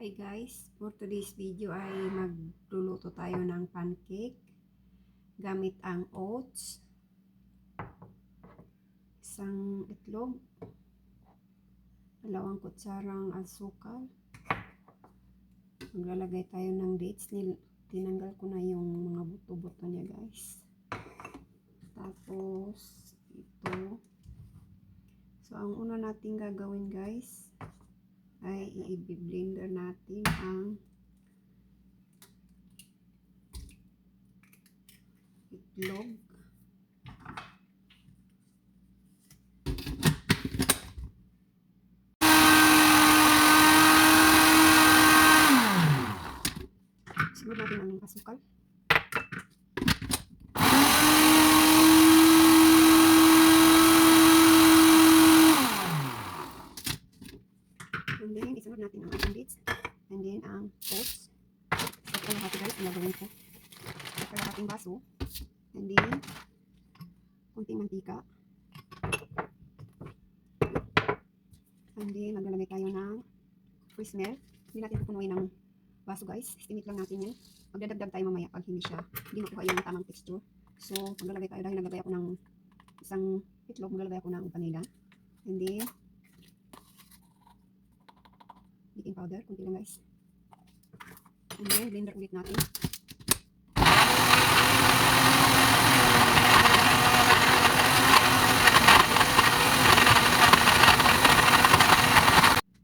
Hi guys, for today's video ay magluluto tayo ng pancake gamit ang oats, isang itlog, 2 kutsarang asukal. Maglalagay tayo ng dates. Tinanggal ko na yung mga buto-buto niya guys. Tapos ito. So ang una nating gagawin guys ay i-blender natin ang itlog. Sunod natin ang asukal. And then, isunod natin ang ating dates. And then, ang oats. At kalahati guys, ang gagawin ko. At kalahating baso. And then, kunting mantika. And then, maglalagay tayo ng fresh milk. Hindi natin pupunuin ng baso guys. Estimate lang natin yan. Magdadagdag tayo mamaya pag hindi makuha yung tamang texture. So, maglalagay tayo dahil naglagay ako ng isang itlog. Maglalagay ako ng vanilla. And then, baking powder, kunti lang guys. And then, blender ulit natin.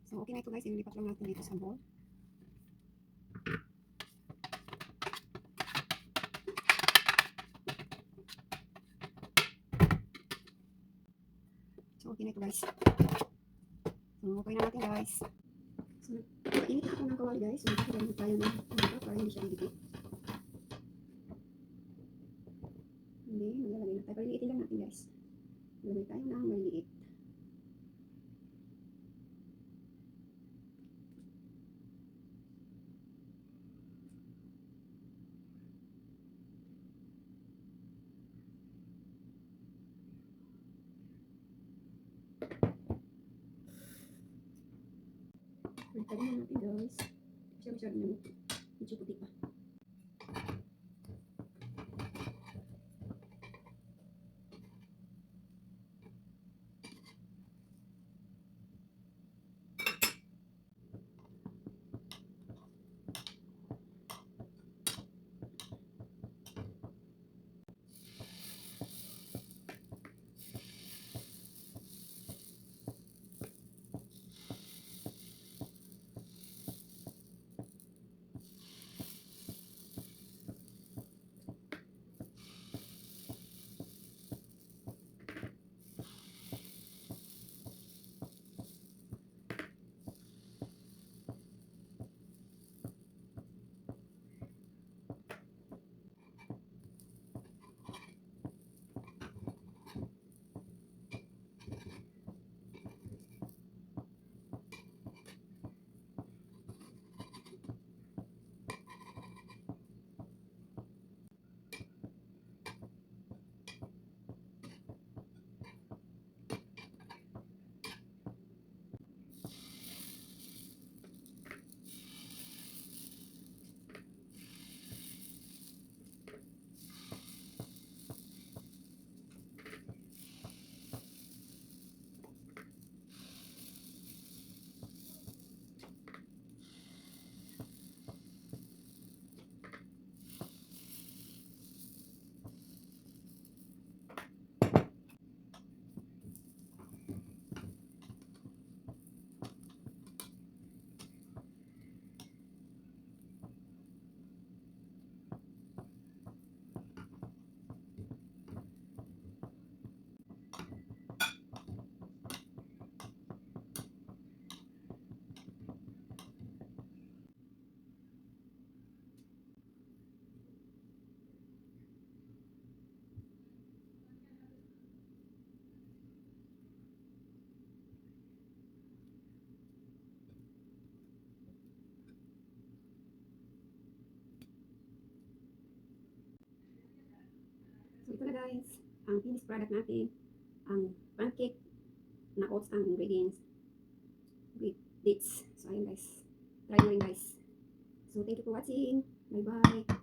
So, okay na ito guys. Ililipat lang natin dito sa bowl. So, okay na ito guys. So, okay na natin guys. So, init ako ng kawali guys. So, magkakaroon tayo ng para hindi siya didikit. Hindi, maglalagay na tayo. Paliliitin lang natin guys. Maglalagay tayo ng maliliit. Magtali na natin guys. Siya masyado na medyo puti pa. So, ito na guys. Ang finished product natin. Ang pancake na oats ang ingredients with dates. So, ayun guys. Try nyo rin guys. thank you for watching. Bye-bye.